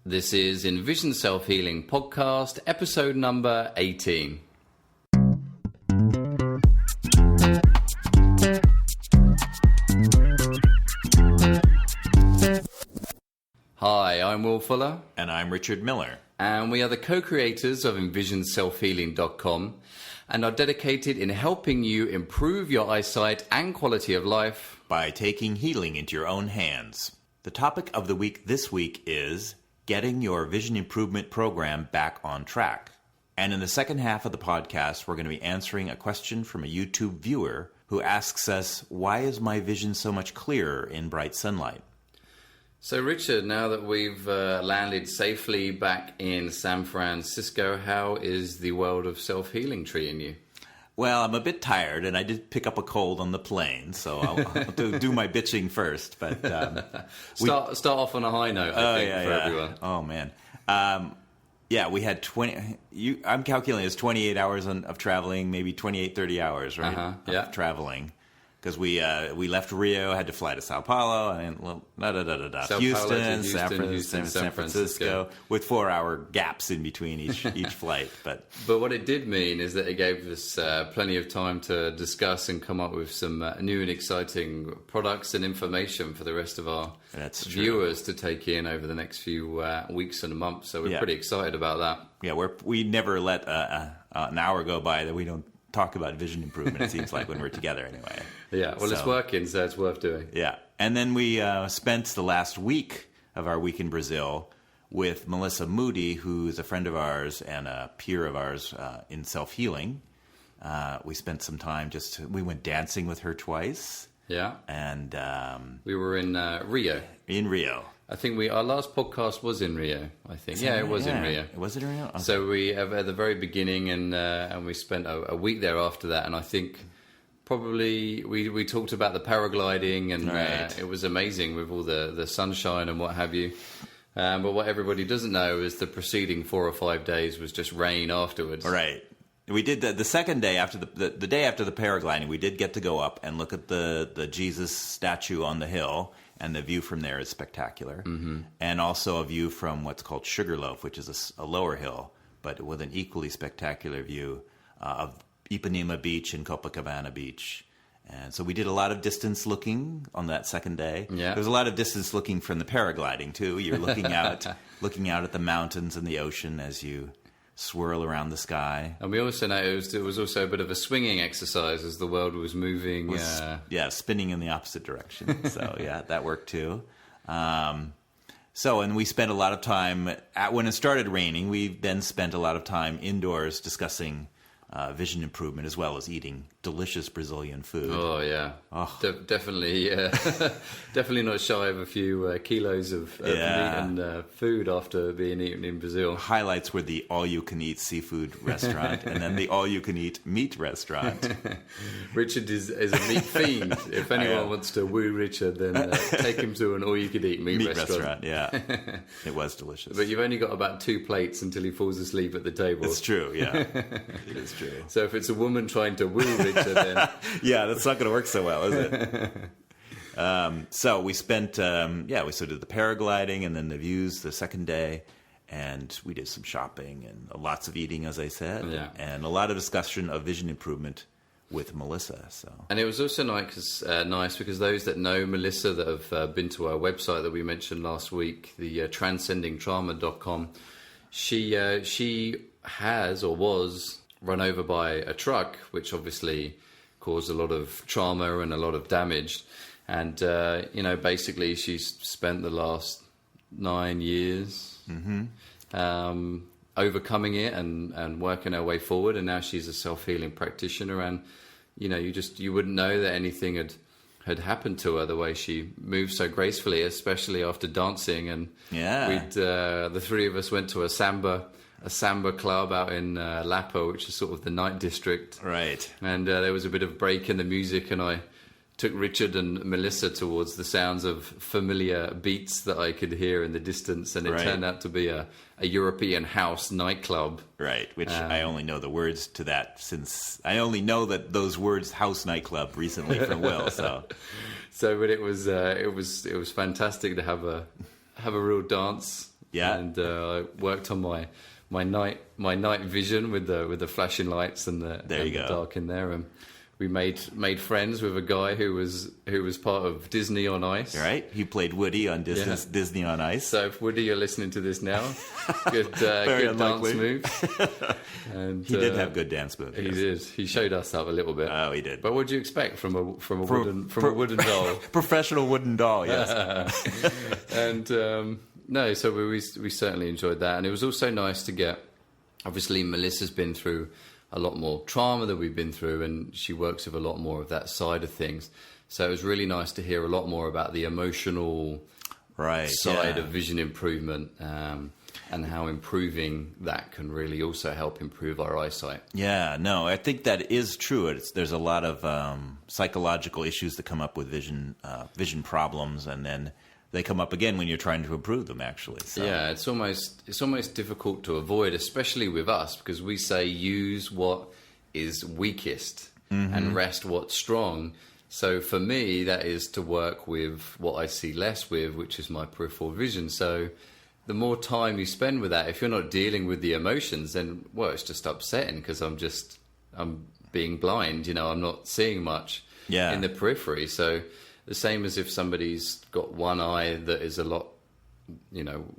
This is Envision Self-Healing Podcast, episode number 18. Hi, I'm Will Fuller. And I'm Richard Miller. And we are the co-creators of EnvisionSelfHealing.com and are dedicated in helping you improve your eyesight and quality of life by taking healing into your own hands. The topic of the week this week is getting your vision improvement program back on track. And in the second half of the podcast, we're going to be answering a question from a YouTube viewer who asks us, why is my vision so much clearer in bright sunlight? So, Richard, now that we've landed safely back in San Francisco, how is the world of self-healing treating you? Well, I'm a bit tired, and I did pick up a cold on the plane, so I'll do my bitching first. But start off on a high note, I think, for everyone. Oh, man. We had 20... I'm calculating it's 28 hours of traveling, maybe 28, 30 hours, right? Of traveling. Because we left Rio, had to fly to Sao Paulo, and Houston, San Francisco, with 4-hour gaps in between each flight. But what it did mean is that it gave us plenty of time to discuss and come up with some new and exciting products and information for the rest of our viewers to take in over the next few weeks and months. So we're pretty excited about that. Yeah, we never let an hour go by that we don't talk about vision improvement, it seems like, when we're together anyway. Yeah, well, it's working, so it's worth doing. Yeah, and then we spent the last week of our week in Brazil with Melissa Moody, who's a friend of ours and a peer of ours in self-healing. We spent some time we went dancing with her twice. Yeah. And we were in Rio. In Rio. I think our last podcast was in Rio, I think. It was in Rio. Was it in Rio? Okay. So we at the very beginning, and we spent a week there after that, and I think probably we talked about the paragliding, and it was amazing with all the sunshine and what have you. But what everybody doesn't know is the preceding 4 or 5 days was just rain afterwards. Right. We did the second day after the day after the paragliding. We did get to go up and look at the Jesus statue on the hill. And the view from there is spectacular. Mm-hmm. And also a view from what's called Sugarloaf, which is a lower hill, but with an equally spectacular view of Ipanema Beach and Copacabana Beach. And so we did a lot of distance looking on that second day. Yeah. There was a lot of distance looking from the paragliding, too. You're looking out at the mountains and the ocean as you swirl around the sky. And we also noticed it was also a bit of a swinging exercise as the world was moving. Spinning in the opposite direction. So, that worked too. And we spent a lot of time, when it started raining, we then spent a lot of time indoors discussing vision improvement as well as eating delicious Brazilian food. Oh, yeah. Definitely definitely not shy of a few kilos of meat and food after being eaten in Brazil. Highlights were the all-you-can-eat seafood restaurant and then the all-you-can-eat meat restaurant. Richard is a meat fiend. If anyone wants to woo Richard, then take him to an all-you-can-eat meat restaurant. Yeah. It was delicious. But you've only got about 2 plates until he falls asleep at the table. It's true, yeah. It is true. So if it's a woman trying to woo Richard, then that's not going to work so well, is it? So we spent, we sort of did the paragliding and then the views the second day, and we did some shopping and lots of eating, as I said, and a lot of discussion of vision improvement with Melissa. And it was also nice because those that know Melissa that have been to our website that we mentioned last week, the transcendingtrauma.com, she has or was run over by a truck, which obviously caused a lot of trauma and a lot of damage. And, basically she's spent the last 9 years overcoming it and working her way forward. And now she's a self-healing practitioner. And, you wouldn't know that anything had happened to her the way she moves so gracefully, especially after dancing. And the three of us went to a samba club out in Lapa, which is sort of the night district. Right. And there was a bit of break in the music, and I took Richard and Melissa towards the sounds of familiar beats that I could hear in the distance, and it turned out to be a European house nightclub. Right, which I only know the words to that since I only know that those words house nightclub recently from Will. But it was fantastic to have a real dance Yeah. And I worked on my night vision with the flashing lights and the dark in there, and we made friends with a guy who was part of Disney on Ice. Right, he played Woody on Disney on Ice. So if Woody, you're listening to this now, good dance move. And he did have good dance moves. He did. He showed us that a little bit. Oh, he did. But what do you expect from a wooden doll? Professional wooden doll, yes. And no, so we certainly enjoyed that, and it was also nice to get. Obviously, Melissa's been through a lot more trauma than we've been through, and she works with a lot more of that side of things. So it was really nice to hear a lot more about the emotional side of vision improvement, and how improving that can really also help improve our eyesight. Yeah, no, I think that is true. There's a lot of psychological issues that come up with vision problems, and then they come up again when you're trying to improve them, actually. So. Yeah, it's almost difficult to avoid, especially with us, because we say use what is weakest and rest what's strong. So for me, that is to work with what I see less with, which is my peripheral vision. So the more time you spend with that, if you're not dealing with the emotions, then, well, it's just upsetting because I'm being blind, I'm not seeing much in the periphery. So the same as if somebody's got one eye that is a lot,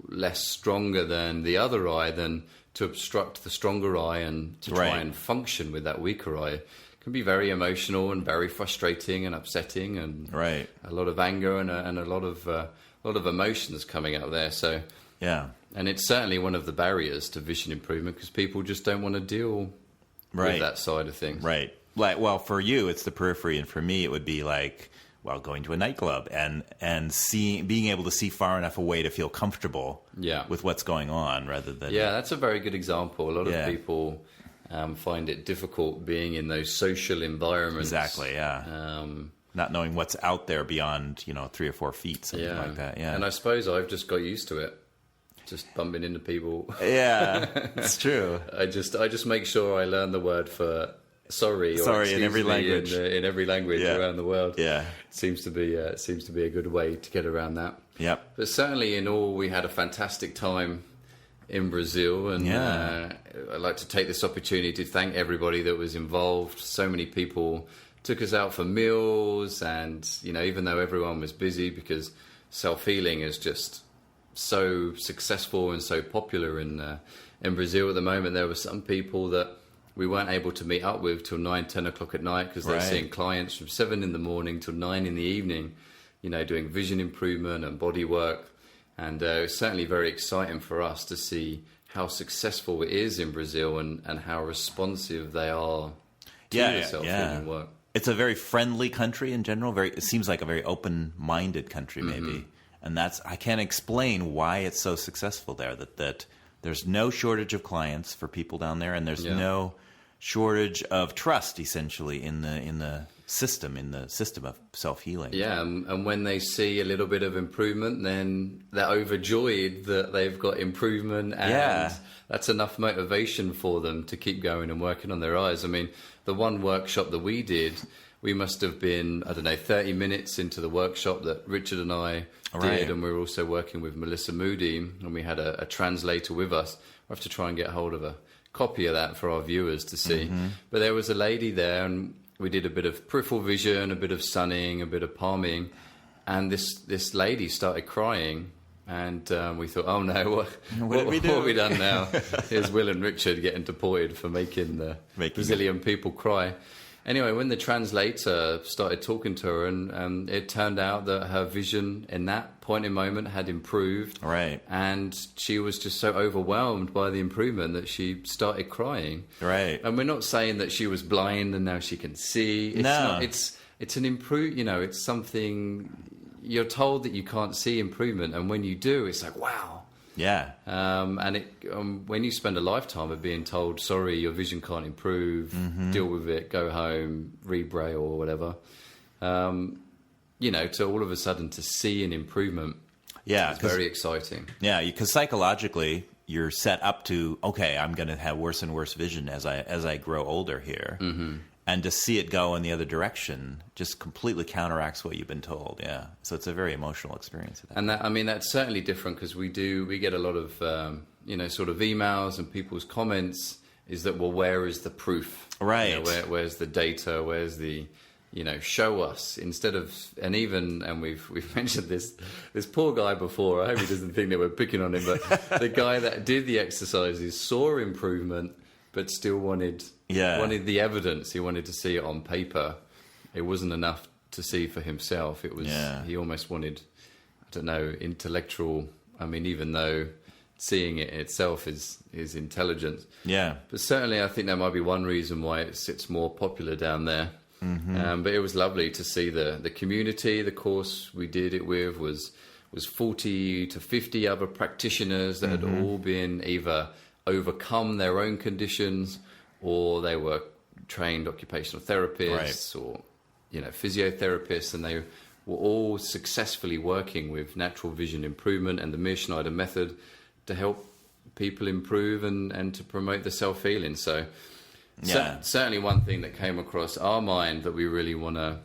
less stronger than the other eye, then to obstruct the stronger eye and to try and function with that weaker eye can be very emotional and very frustrating and upsetting, and a lot of anger and a lot of emotions coming out there. So and it's certainly one of the barriers to vision improvement because people just don't want to deal with that side of things. Right. Like, well, for you, it's the periphery, and for me, it would be like, well, going to a nightclub and being able to see far enough away to feel comfortable with what's going on, rather than that's a very good example. A lot of people find it difficult being in those social environments. Exactly. Yeah. Not knowing what's out there beyond 3 or 4 feet, something like that. Yeah. And I suppose I've just got used to it. Just bumping into people. Yeah, it's true. I just make sure I learn the word for sorry in every language around the world. Yeah, it seems to be a good way to get around that. Yep. But certainly in all, we had a fantastic time in Brazil, and I'd like to take this opportunity to thank everybody that was involved. So many people took us out for meals, and even though everyone was busy, because self-healing is just so successful and so popular in Brazil at the moment, there were some people that we weren't able to meet up with till 9-10 o'clock at night because they're seeing clients from 7 in the morning till 9 in the evening, doing vision improvement and body work. And it was certainly very exciting for us to see how successful it is in Brazil and how responsive they are to the self-healing work. It's a very friendly country in general. It seems like a very open-minded country, maybe. And I can't explain why it's so successful there, that there's no shortage of clients for people down there, and there's no shortage of trust, essentially, in the system of self-healing. Yeah, and when they see a little bit of improvement, then they're overjoyed that they've got improvement, and that's enough motivation for them to keep going and working on their eyes. I mean, the one workshop that we did, we must have been, 30 minutes into the workshop that Richard and I did, and we were also working with Melissa Moody, and we had a translator with us. We'll have to try and get hold of a copy of that for our viewers to see. But there was a lady there, and we did a bit of peripheral vision, a bit of sunning, a bit of palming, and this lady started crying, and we thought, oh no, what have we done now? Here's Will and Richard getting deported for making the Brazilian people cry. Anyway, when the translator started talking to her, and it turned out that her vision in that point in moment had improved. Right. And she was just so overwhelmed by the improvement that she started crying. Right. And we're not saying that she was blind and now she can see. It's an it's something, you're told that you can't see improvement, and when you do, it's like, wow. Yeah. And when you spend a lifetime of being told, sorry, your vision can't improve, deal with it, go home, read Braille or whatever, to all of a sudden to see an improvement, it's very exciting. Yeah, because psychologically, you're set up to, okay, I'm going to have worse and worse vision as I grow older here. And to see it go in the other direction just completely counteracts what you've been told. Yeah, so it's a very emotional experience. And that, I mean, that's certainly different because we get a lot of sort of emails and people's comments. Is that, well, where is the proof? Right. You know, where's the data? Where's the show us, instead of, and we've mentioned this poor guy before. I hope he doesn't think that we're picking on him, but the guy that did the exercises saw improvement, but still wanted the evidence. He wanted to see it on paper. It wasn't enough to see for himself. It was he almost wanted, I don't know, intellectual. I mean, even though seeing it itself is intelligence. Yeah. But certainly, I think that might be one reason why it sits more popular down there. Mm-hmm. But it was lovely to see the community. The course we did it with was 40 to 50 other practitioners that had all been either overcome their own conditions, or they were trained occupational therapists, or physiotherapists, and they were all successfully working with natural vision improvement and the Mearschneider method to help people improve and to promote the self-healing. So certainly one thing that came across our mind that we really want to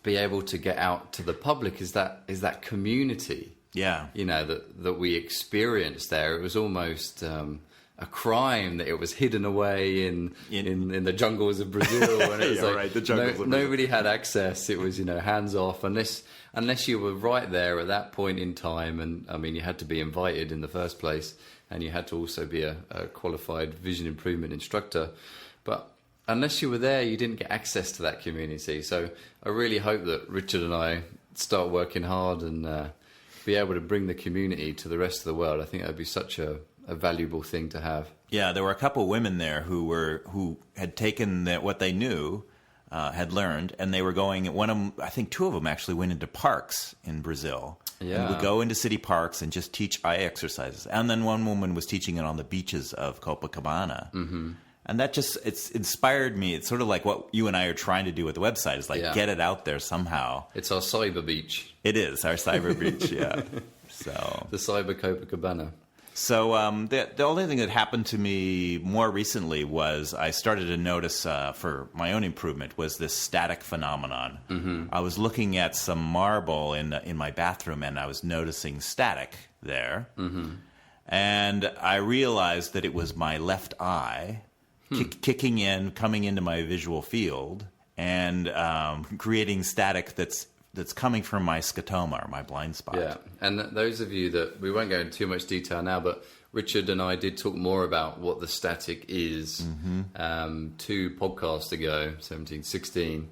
be able to get out to the public is that community. Yeah. That we experienced there. It was almost a crime that it was hidden away in the jungles of Brazil. And it was the jungles of Brazil. Nobody had access. It was, hands off, unless you were right there at that point in time. And I mean, you had to be invited in the first place, and you had to also be a qualified vision improvement instructor. But unless you were there, you didn't get access to that community. So I really hope that Richard and I start working hard and be able to bring the community to the rest of the world. I think that would be such a valuable thing to have. Yeah, there were a couple of women there who had taken what they knew, had learned, and they were going. I think two of them actually went into parks in Brazil. Yeah, and would go into city parks and just teach eye exercises. And then one woman was teaching it on the beaches of Copacabana. Mm-hmm. And that it's inspired me. It's sort of like what you and I are trying to do with the website. Is get it out there somehow. It's our cyber beach. It is our cyber beach. Yeah. So the cyber Copacabana. So the only thing that happened to me more recently was I started to notice for my own improvement was this static phenomenon. Mm-hmm. I was looking at some marble in my bathroom, and I was noticing static there. Mm-hmm. And I realized that it was my left eye kicking in, coming into my visual field, and creating static that's coming from my scotoma, or my blind spot. Yeah, and those of you that, we won't go into too much detail now, but Richard and I did talk more about what the static is 2 podcasts ago, 16,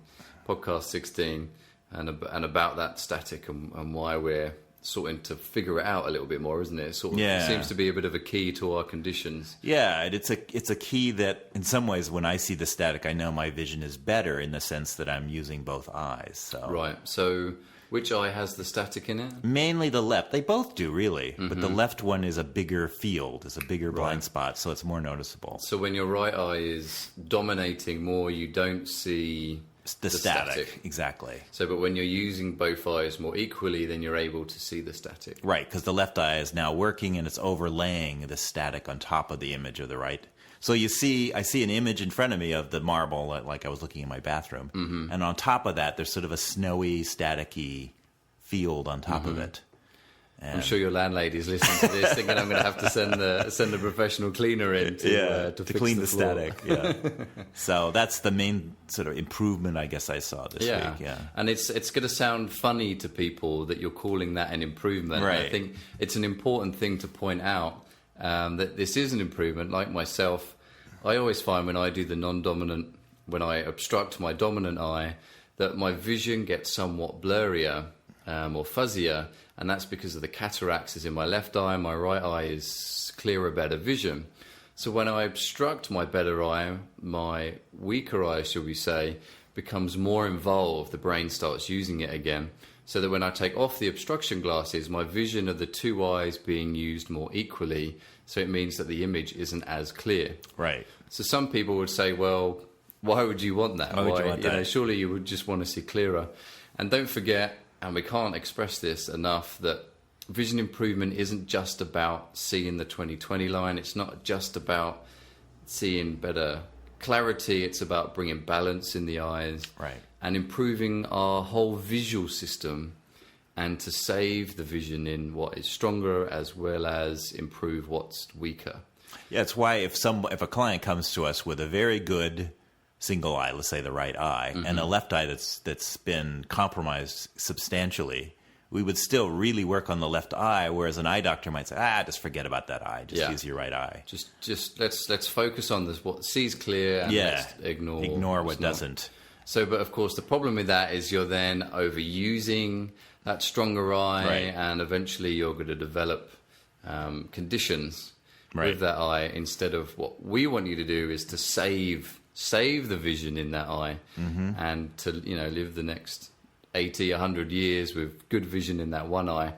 podcast 16, and about that static and why we're sorting to figure it out a little bit more, isn't it? It seems to be a bit of a key to our conditions. Yeah, it's a key that in some ways when I see the static, I know my vision is better in the sense that I'm using both eyes. So. Right. So which eye has the static in it? Mainly the left. They both do, really. Mm-hmm. But the left one is a bigger field, is a bigger blind spot, so it's more noticeable. So when your right eye is dominating more, you don't see the static. Exactly. So, but when you're using both eyes more equally, then you're able to see the static. Right, because the left eye is now working and it's overlaying the static on top of the image of the right. So I see an image in front of me of the marble, like I was looking in my bathroom, and on top of that, there's sort of a snowy, staticky field on top of it. And I'm sure your landlady's listening to this, thinking I'm going to have to send a professional cleaner in to clean the static. Yeah. So that's the main sort of improvement I guess I saw this week. Yeah. And it's going to sound funny to people that you're calling that an improvement. Right. I think it's an important thing to point out that this is an improvement. Like myself, I always find when I do the non-dominant, when I obstruct my dominant eye, that my vision gets somewhat blurrier or fuzzier. And that's because of the cataracts is in my left eye, and my right eye is clearer, better vision. So when I obstruct my better eye, my weaker eye, shall we say, becomes more involved. The brain starts using it again. So that when I take off the obstruction glasses, my vision of the two eyes being used more equally. So it means that the image isn't as clear. Right. So some people would say, well, why would you want that? Why would you want that? Surely you would just want to see clearer. And don't forget, and we can't express this enough, that vision improvement isn't just about seeing the 20/20 line. It's not just about seeing better clarity, it's about bringing balance in the eyes. Right. And improving our whole visual system, and to save the vision in what is stronger as well as improve what's weaker. Yeah, it's why if a client comes to us with a very good single eye, let's say the right eye, and a left eye that's been compromised substantially, we would still really work on the left eye, whereas an eye doctor might say, just forget about that eye, just use your right eye. Just let's focus on this, what sees clear, and let's ignore what doesn't. So, but of course, the problem with that is you're then overusing that stronger eye, and eventually you're going to develop conditions with that eye, instead of what we want you to do is to save the vision in that eye, and to live the next 80, 100 years with good vision in that one eye,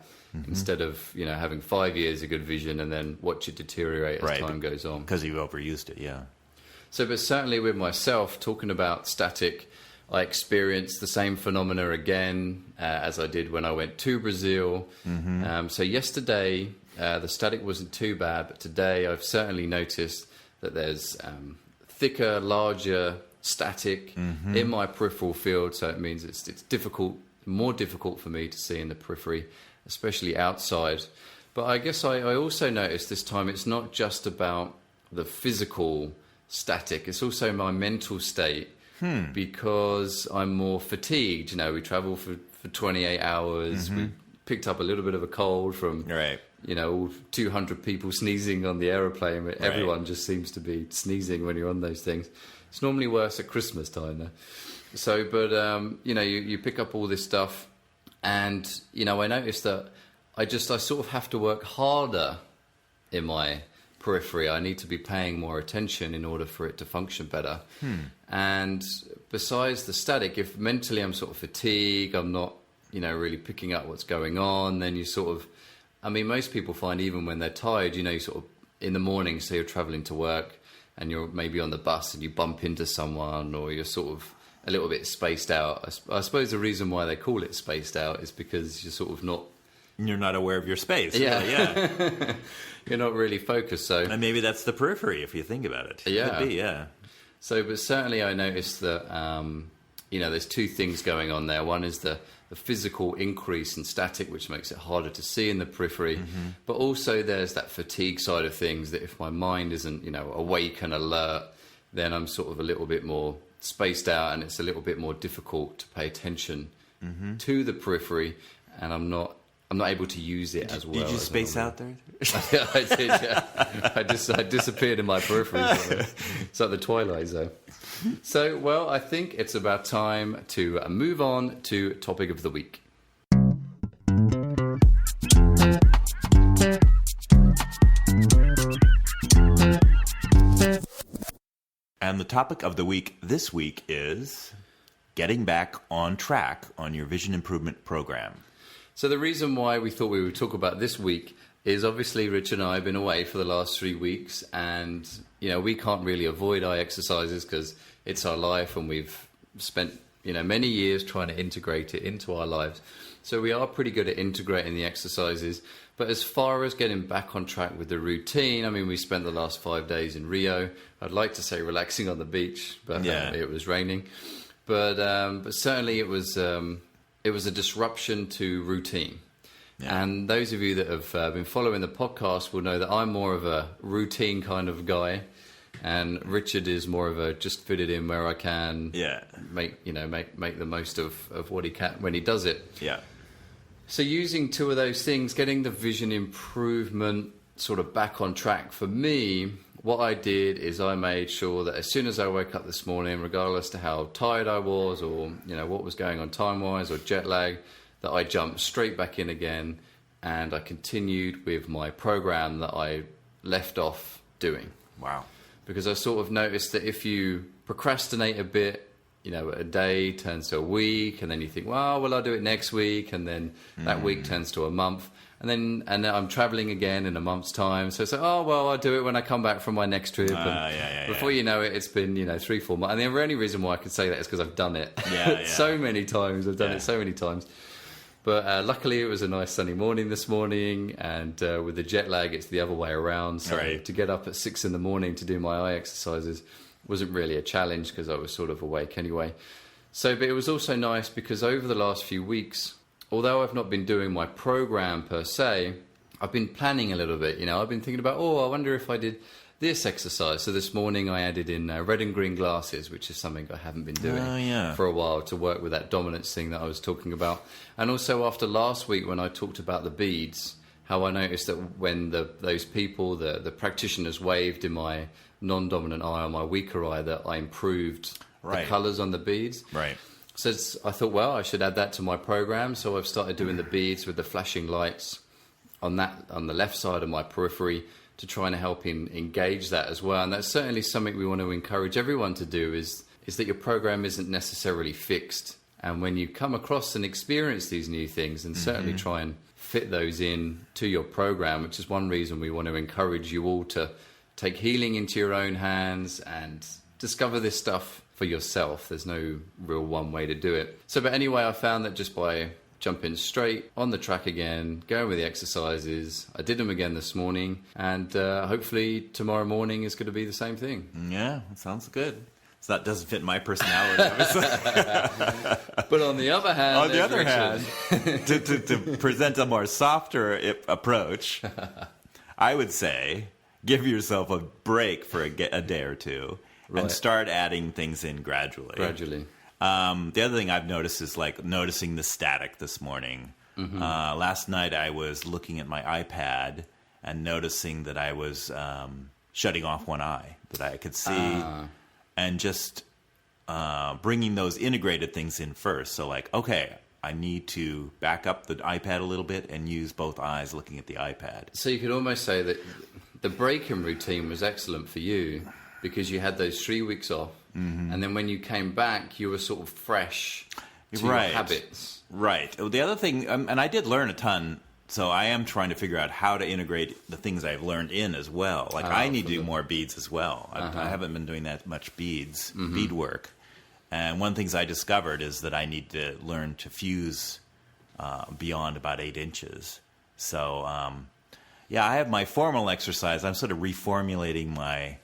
instead of having 5 years of good vision and then watch it deteriorate as time goes on. Because you've overused it, yeah. So, but certainly with myself, talking about static, I experienced the same phenomena again as I did when I went to Brazil. So yesterday, the static wasn't too bad, but today I've certainly noticed that there's thicker, larger static in my peripheral field. So it means it's more difficult for me to see in the periphery, especially outside. But I guess I also noticed this time it's not just about the physical static, it's also my mental state. Because I'm more fatigued. We travel for 28 hours. We picked up a little bit of a cold from, all 200 people sneezing on the aeroplane. Everyone just seems to be sneezing when you're on those things. It's normally worse at Christmas time, though. So, but, you pick up all this stuff. And, I noticed that I sort of have to work harder in my periphery. I need to be paying more attention in order for it to function better. And besides the static, if mentally I'm sort of fatigued, I'm not, really picking up what's going on, then you sort of, most people find even when they're tired, you sort of in the morning, say you're traveling to work and you're maybe on the bus and you bump into someone, or you're sort of a little bit spaced out. I suppose the reason why they call it spaced out is because you're sort of not... You're not aware of your space. Yeah. You're not really focused. So, and maybe that's the periphery if you think about it. Yeah. Could be, yeah. So, but certainly I noticed that, there's two things going on there. One is the physical increase in static, which makes it harder to see in the periphery. But also there's that fatigue side of things, that if my mind isn't, awake and alert, then I'm sort of a little bit more spaced out, and it's a little bit more difficult to pay attention to the periphery, and I'm not able to use it as well. Did you space out there? Yeah, I did, yeah. I disappeared in my periphery. It's like the Twilight Zone. So, well, I think it's about time to move on to topic of the week. And the topic of the week this week is getting back on track on your vision improvement program. So the reason why we thought we would talk about this week is obviously Rich and I have been away for the last 3 weeks, and we can't really avoid eye exercises because it's our life, and we've spent many years trying to integrate it into our lives. So we are pretty good at integrating the exercises. But as far as getting back on track with the routine, we spent the last 5 days in Rio. I'd like to say relaxing on the beach, but it was raining. But certainly it was a disruption to routine. Yeah. And those of you that have been following the podcast will know that I'm more of a routine kind of guy, and Richard is more of a just fit it in where I can. Yeah. Make the most of what he can when he does it. Yeah. So using two of those things, getting the vision improvement sort of back on track for me, what I did is I made sure that as soon as I woke up this morning, regardless to how tired I was or what was going on time-wise or jet lag, that I jumped straight back in again, and I continued with my program that I left off doing. Wow. Because I sort of noticed that if you procrastinate a bit, a day turns to a week, and then you think, well, I'll do it next week, and then that week turns to a month. And then I'm traveling again in a month's time. So it's like, I'll do it when I come back from my next trip. Before you know it, it's been, 3-4 months. And the only reason why I could say that is because I've done it so many times. I've done it so many times. But luckily it was a nice sunny morning this morning. And with the jet lag, it's the other way around. So to get up at 6 a.m. to do my eye exercises wasn't really a challenge because I was sort of awake anyway. So, but it was also nice because over the last few weeks, although I've not been doing my program per se, I've been planning a little bit. You know, I've been thinking about, I wonder if I did this exercise. So this morning I added in red and green glasses, which is something I haven't been doing for a while, to work with that dominance thing that I was talking about. And also after last week when I talked about the beads, how I noticed that when those people, the practitioners waved in my non-dominant eye or my weaker eye, that I improved the colours on the beads. Right. So I thought, well, I should add that to my program. So I've started doing the beads with the flashing lights on the left side of my periphery to try and help engage that as well. And that's certainly something we want to encourage everyone to do, is that your program isn't necessarily fixed. And when you come across and experience these new things, and certainly try and fit those in to your program, which is one reason we want to encourage you all to take healing into your own hands and discover this stuff for yourself. There's no real one way to do it. So, but anyway, I found that just by jumping straight on the track again, going with the exercises, I did them again this morning, and hopefully tomorrow morning is going to be the same thing. Yeah, that sounds good. So that doesn't fit my personality, obviously. But on the other hand, to present a more softer approach, I would say give yourself a break for a day or two, and start adding things in gradually. The other thing I've noticed is like noticing the static this morning. Last night I was looking at my iPad and noticing that I was shutting off one eye, that I could see, and just bringing those integrated things in first. So like, okay, I need to back up the iPad a little bit and use both eyes looking at the iPad. So you could almost say that the break-in routine was excellent for you because you had those 3 weeks off. And then when you came back, you were sort of fresh to your habits. Right. The other thing, and I did learn a ton, so I am trying to figure out how to integrate the things I've learned in as well. Like I need to do more beads as well. I haven't been doing that much bead work. And one of the things I discovered is that I need to learn to fuse beyond about 8 inches. So, I have my formal exercise. I'm sort of reformulating my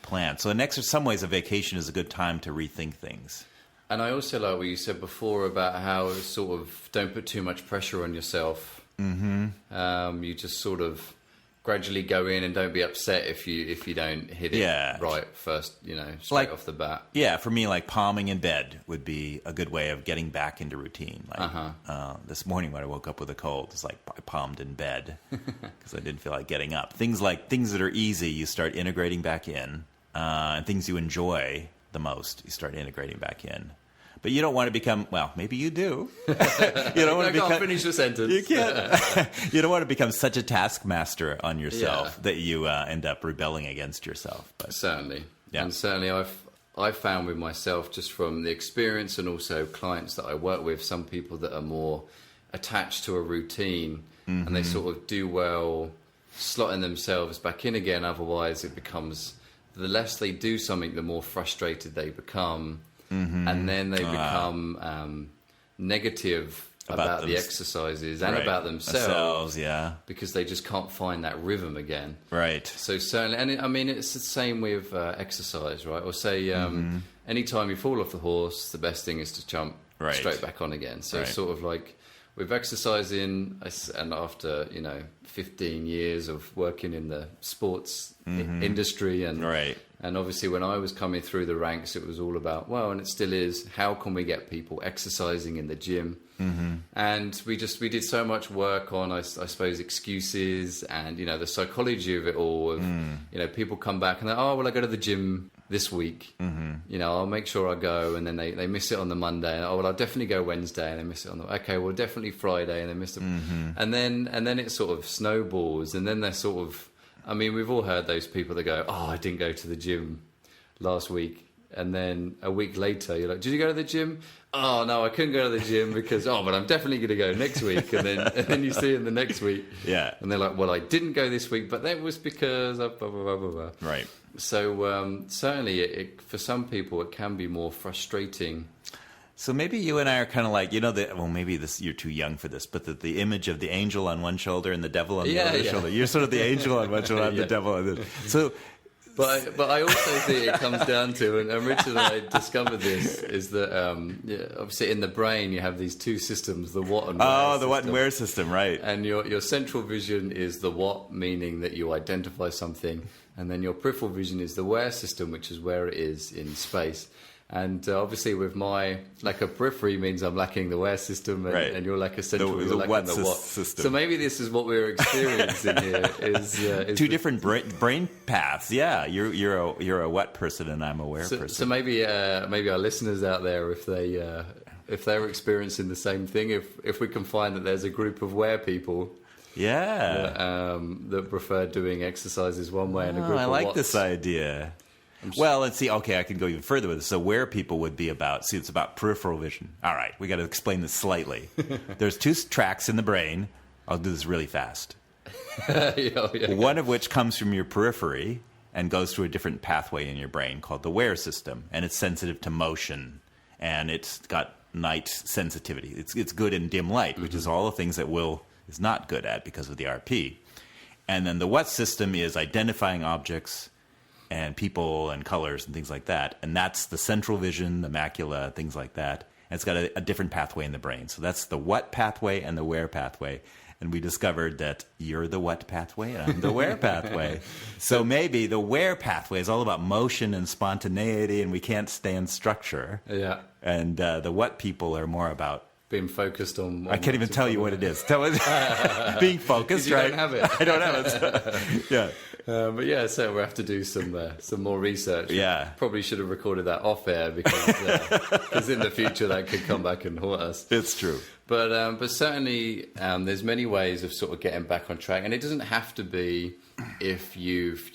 plan. So in some ways, a vacation is a good time to rethink things. And I also like what you said before about how sort of don't put too much pressure on yourself. You just sort of gradually go in and don't be upset if you don't hit it right first, straight off the bat. Yeah, for me, like palming in bed would be a good way of getting back into routine. Like this morning when I woke up with a cold, it's like I palmed in bed because I didn't feel like getting up. Things that are easy, you start integrating back in, and things you enjoy the most, you start integrating back in. But you don't want to become, well, maybe you do. You don't want to can't finish the sentence. You can't. You don't want to become such a taskmaster on yourself that you end up rebelling against yourself. But, certainly. Yeah. And certainly I've found with myself, just from the experience and also clients that I work with, some people that are more attached to a routine and they sort of do well slotting themselves back in again. Otherwise, it becomes, the less they do something, the more frustrated they become. And then they become negative about the exercises and about themselves, because they just can't find that rhythm again. Right. So certainly, and it's the same with exercise, right? Or say, anytime you fall off the horse, the best thing is to jump straight back on again. So it's sort of like with exercising, and after 15 years of working in the sports industry, and obviously when I was coming through the ranks, it was all about, and it still is, how can we get people exercising in the gym? And we did so much work on, I suppose, excuses and, the psychology of it all. Of, people come back and they're, I go to the gym this week. I'll make sure I go. And then they miss it on the Monday. And, I'll definitely go Wednesday. And they miss it on definitely Friday. And they miss it. And then it sort of snowballs. And then they're sort of, we've all heard those people that go, I didn't go to the gym last week. And then a week later, you're like, did you go to the gym? Oh, no, I couldn't go to the gym because, but I'm definitely going to go next week. And then you see them the next week. Yeah. And they're like, well, I didn't go this week, but that was because of blah, blah, blah, blah, blah. Right. So certainly for some people, it can be more frustrating. So maybe you and I are kind of like, maybe you're too young for this, but the image of the angel on one shoulder and the devil on the other shoulder. You're sort of the angel on one shoulder, I'm the devil on the other. But I also think it comes down to, and Richard and I discovered this, is that obviously in the brain you have these two systems, the what and where. Oh, the what and where system, right. And your central vision is the what, meaning that you identify something, and then your peripheral vision is the where system, which is where it is in space. And obviously with my lack of periphery means I'm lacking the where system, and you're like a central, you're lacking the what system. So maybe this is what we're experiencing here is two different brain paths. Yeah, you're a what person and I'm a where person. So maybe our listeners out there, if they're experiencing the same thing, if we can find that there's a group of where people. That prefer doing exercises one way and a group of I like what's. this idea. Well, let's see. Okay, I can go even further with this. So where people would be about, it's about peripheral vision. All right, we got to explain this slightly. There's two tracks in the brain. I'll do this really fast. One of which comes from your periphery and goes through a different pathway in your brain called the where system, and it's sensitive to motion, and it's got night sensitivity. It's good in dim light, which is all the things that Will is not good at because of the RP. And then the what system is identifying objects and people and colors and things like that. And that's the central vision, the macula, things like that. And it's got a different pathway in the brain. So that's the what pathway and the where pathway. And we discovered that you're the what pathway and I'm the where pathway. So maybe the where pathway is all about motion and spontaneity, and we can't stand structure. Yeah. And the what people are more about being focused on. I can't even tell you what it is. Tell us. Being focused, you right? don't have it. I don't have it. Yeah. But yeah, so we'll have to do some more research. Yeah. Probably should have recorded that off air because in the future that could come back and haunt us. It's true. But certainly there's many ways of sort of getting back on track, and it doesn't have to be if you've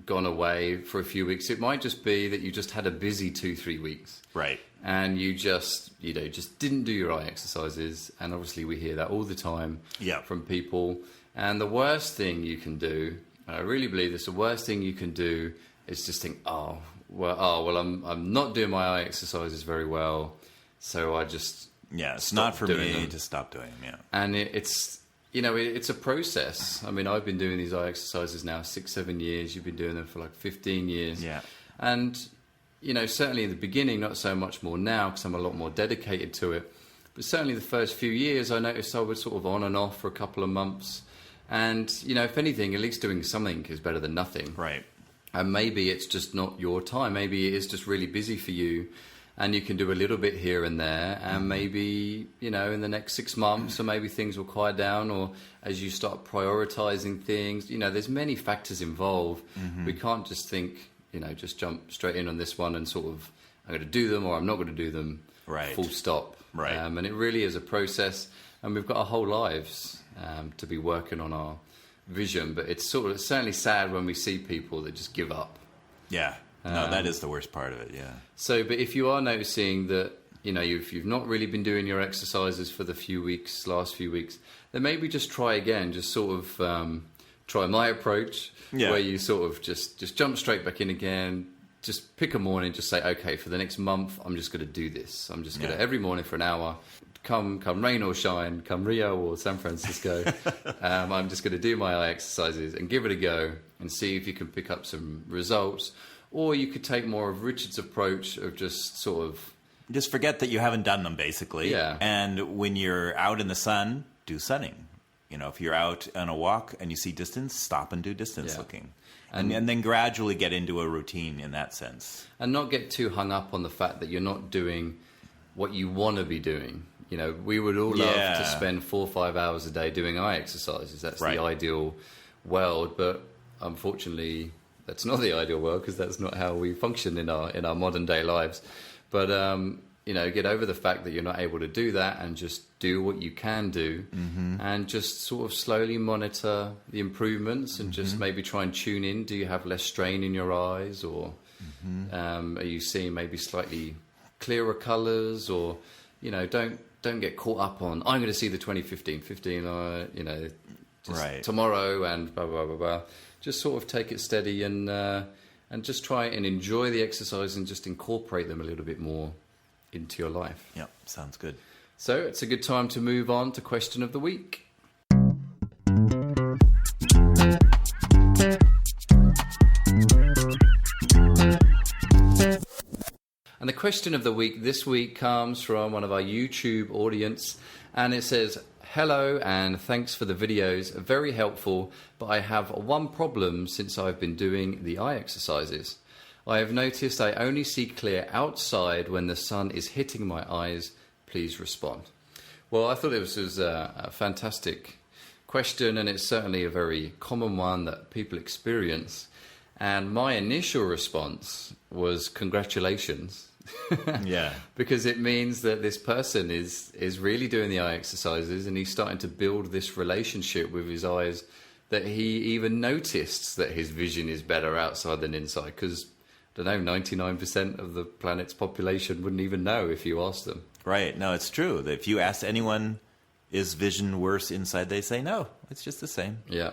gone away for a few weeks. It might just be that you just had a busy 2-3 weeks, right? And you just didn't do your eye exercises, and obviously we hear that all the time from people. And the worst thing you can do, and I really believe this, the worst thing you can do is just think, I'm not doing my eye exercises very well, so I just it's not for me to stop doing them. Yeah, and it's a process. I mean, I've been doing these eye exercises now 6-7 years. You've been doing them for like 15 years. Yeah, and certainly in the beginning, not so much more now because I'm a lot more dedicated to it. But certainly the first few years, I noticed I was sort of on and off for a couple of months. And, if anything, at least doing something is better than nothing. Right. And maybe it's just not your time. Maybe it is just really busy for you. And you can do a little bit here and there. And maybe, in the next 6 months, or maybe things will quiet down. Or as you start prioritizing things, there's many factors involved. Mm-hmm. We can't just think, just jump straight in on this one and sort of, I'm going to do them or I'm not going to do them. Right. Full stop. Right. And it really is a process. And we've got our whole lives to be working on our vision. But it's certainly sad when we see people that just give up. Yeah. No, that is the worst part of it, yeah. So, but if you are noticing that, you've not really been doing your exercises for the last few weeks, then maybe just try again. Just sort of try my approach, where you sort of just jump straight back in again. Just pick a morning, just say, okay, for the next month, I'm just going to do this. I'm just going to, every morning for an hour, come rain or shine, come Rio or San Francisco, I'm just going to do my eye exercises and give it a go and see if you can pick up some results. Or you could take more of Richard's approach of just sort of... Just forget that you haven't done them, basically. Yeah. And when you're out in the sun, do sunning. If you're out on a walk and you see distance, stop and do distance looking. And then gradually get into a routine in that sense. And not get too hung up on the fact that you're not doing what you want to be doing. We would all love to spend 4 or 5 hours a day doing eye exercises. That's the ideal world. But unfortunately... That's not the ideal world because that's not how we function in our modern day lives. But, get over the fact that you're not able to do that and just do what you can do and just sort of slowly monitor the improvements and just maybe try and tune in. Do you have less strain in your eyes or are you seeing maybe slightly clearer colors or, don't get caught up on, I'm going to see the 2015, tomorrow and blah, blah, blah, blah. Just sort of take it steady and just try and enjoy the exercise and just incorporate them a little bit more into your life. Yeah, sounds good. So it's a good time to move on to question of the week. question of the week this week comes from one of our YouTube audience, and it says, "Hello and thanks for the videos, very helpful, but I have one problem since I've been doing the eye exercises. I have noticed I only see clear outside when the sun is hitting my eyes. Please respond." Well, I thought this was a fantastic question, and it's certainly a very common one that people experience. And my initial response was congratulations. Yeah. Because it means that this person is really doing the eye exercises, and he's starting to build this relationship with his eyes that he even noticed that his vision is better outside than inside. Because, I don't know, 99% of the planet's population wouldn't even know if you asked them. Right. No, it's true. If you ask anyone, is vision worse inside, they say no. It's just the same. Yeah.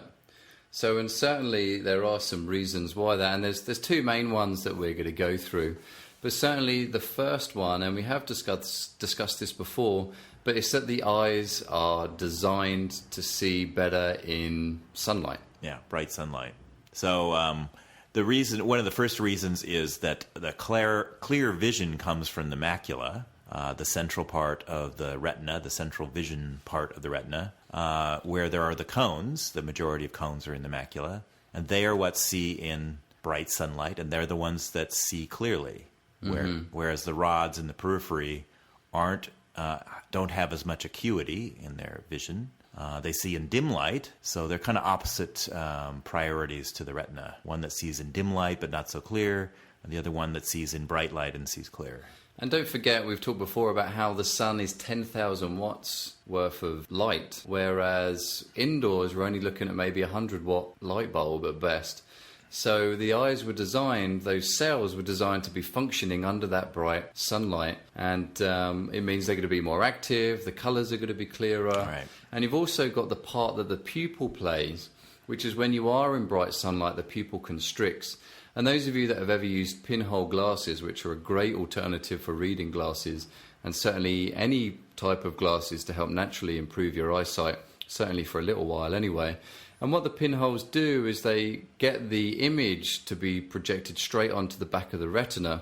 So, and certainly there are some reasons why that, and there's two main ones that we're going to go through. But certainly the first one, and we have discussed this before, but it's that the eyes are designed to see better in sunlight. Yeah, bright sunlight. So one of the first reasons is that the clear vision comes from the macula, the central part of the retina, the central vision part of the retina, where there are the cones. The majority of cones are in the macula, and they are what see in bright sunlight, and they're the ones that see clearly. Whereas the rods in the periphery don't have as much acuity in their vision. They see in dim light, so they're kind of opposite priorities to the retina. One that sees in dim light but not so clear, and the other one that sees in bright light and sees clear. And don't forget, we've talked before about how the sun is 10,000 watts worth of light, whereas indoors we're only looking at maybe a 100-watt light bulb at best. So the eyes were designed, those cells were designed to be functioning under that bright sunlight, and it means they're going to be more active, the colours are going to be clearer. Right. And you've also got the part that the pupil plays, which is when you are in bright sunlight, the pupil constricts. And those of you that have ever used pinhole glasses, which are a great alternative for reading glasses, and certainly any type of glasses to help naturally improve your eyesight, certainly for a little while anyway. And what the pinholes do is they get the image to be projected straight onto the back of the retina,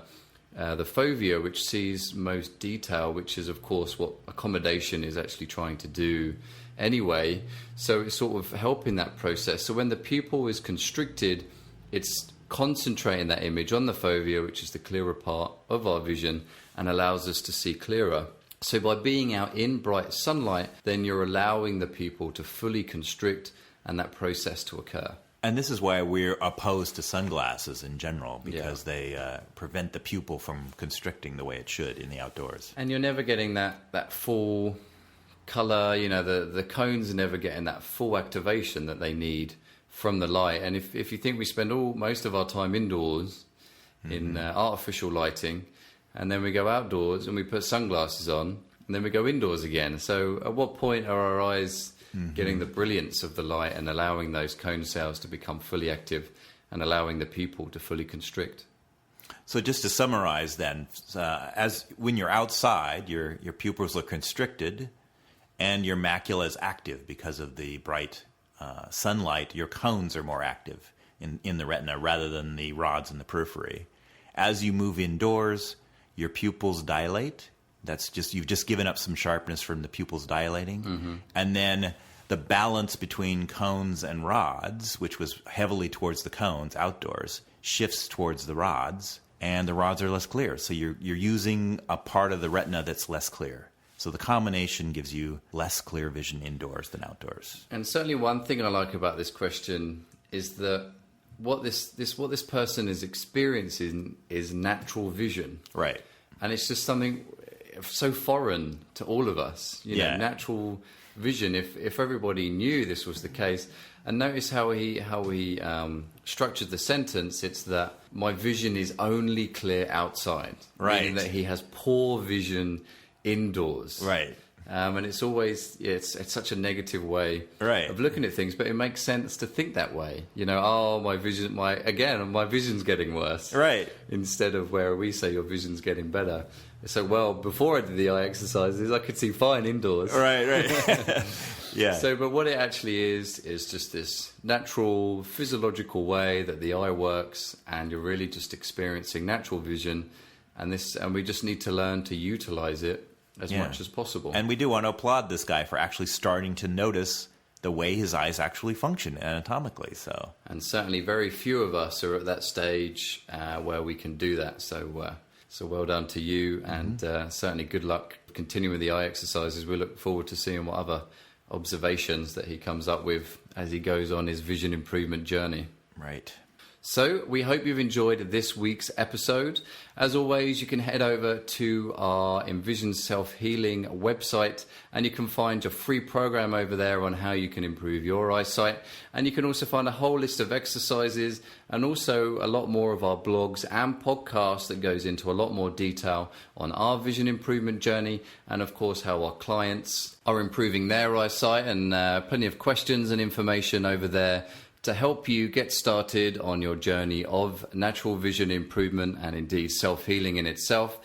the fovea, which sees most detail, which is, of course, what accommodation is actually trying to do anyway. So it's sort of helping that process. So when the pupil is constricted, it's concentrating that image on the fovea, which is the clearer part of our vision, and allows us to see clearer. So by being out in bright sunlight, then you're allowing the pupil to fully constrict and that process to occur. And this is why we're opposed to sunglasses in general, because they prevent the pupil from constricting the way it should in the outdoors. And you're never getting that full color, the cones are never getting that full activation that they need from the light. And if you think we spend most of our time indoors in artificial lighting, and then we go outdoors and we put sunglasses on, and then we go indoors again. So at what point are our eyes getting the brilliance of the light and allowing those cone cells to become fully active and allowing the pupil to fully constrict? So just to summarize then, as when you're outside, your pupils are constricted and your macula is active because of the bright sunlight. Your cones are more active in the retina rather than the rods in the periphery. As you move indoors, your pupils dilate. You've just given up some sharpness from the pupils dilating. And then the balance between cones and rods, which was heavily towards the cones outdoors, shifts towards the rods, and the rods are less clear. So you're using a part of the retina that's less clear. So the combination gives you less clear vision indoors than outdoors. And certainly one thing I like about this question is that what this person is experiencing is natural vision. Right. And it's just something so foreign to all of us, natural vision. If everybody knew this was the case, and notice how he structured the sentence. It's that my vision is only clear outside, right? Meaning that he has poor vision indoors, right? And it's always it's such a negative way of looking at things, but it makes sense to think that way. My vision's getting worse, right? Instead of where we say your vision's getting better. So, before I did the eye exercises, I could see fine indoors. Right. Yeah. So, but what it actually is just this natural, physiological way that the eye works, and you're really just experiencing natural vision and we just need to learn to utilize it as much as possible. And we do want to applaud this guy for actually starting to notice the way his eyes actually function anatomically. And certainly very few of us are at that stage where we can do that. So well done to you, and certainly good luck continuing with the eye exercises. We look forward to seeing what other observations that he comes up with as he goes on his vision improvement journey. Right. So we hope you've enjoyed this week's episode. As always, you can head over to our Envision Self-Healing website, and you can find your free program over there on how you can improve your eyesight. And you can also find a whole list of exercises and also a lot more of our blogs and podcasts that goes into a lot more detail on our vision improvement journey, and of course how our clients are improving their eyesight, and plenty of questions and information over there to help you get started on your journey of natural vision improvement and indeed self-healing in itself.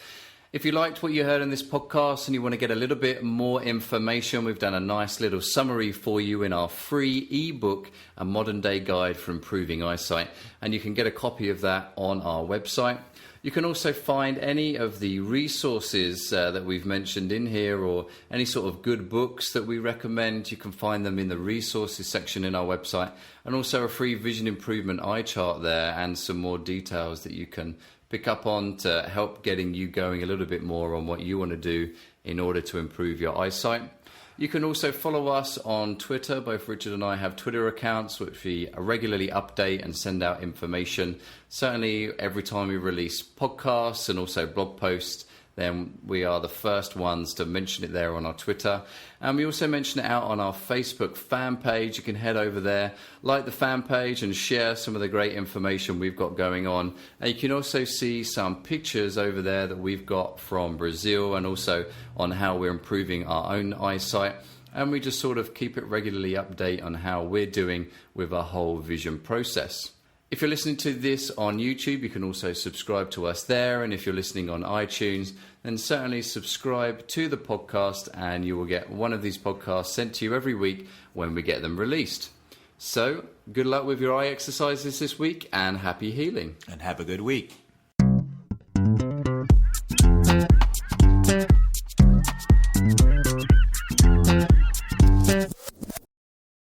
If you liked what you heard in this podcast and you want to get a little bit more information, we've done a nice little summary for you in our free ebook, A Modern Day Guide for Improving Eyesight, and you can get a copy of that on our website. You can also find any of the resources that we've mentioned in here, or any sort of good books that we recommend. You can find them in the resources section in our website, and also a free vision improvement eye chart there, and some more details that you can pick up on to help getting you going a little bit more on what you want to do in order to improve your eyesight. You can also follow us on Twitter. Both Richard and I have Twitter accounts which we regularly update and send out information. Certainly every time we release podcasts and also blog posts, then we are the first ones to mention it there on our Twitter. And we also mention it out on our Facebook fan page. You can head over there, like the fan page, and share some of the great information we've got going on. And you can also see some pictures over there that we've got from Brazil, and also on how we're improving our own eyesight. And we just sort of keep it regularly update on how we're doing with our whole vision process. If you're listening to this on YouTube, you can also subscribe to us there. And if you're listening on iTunes, then certainly subscribe to the podcast, and you will get one of these podcasts sent to you every week when we get them released. So good luck with your eye exercises this week, and happy healing. And have a good week.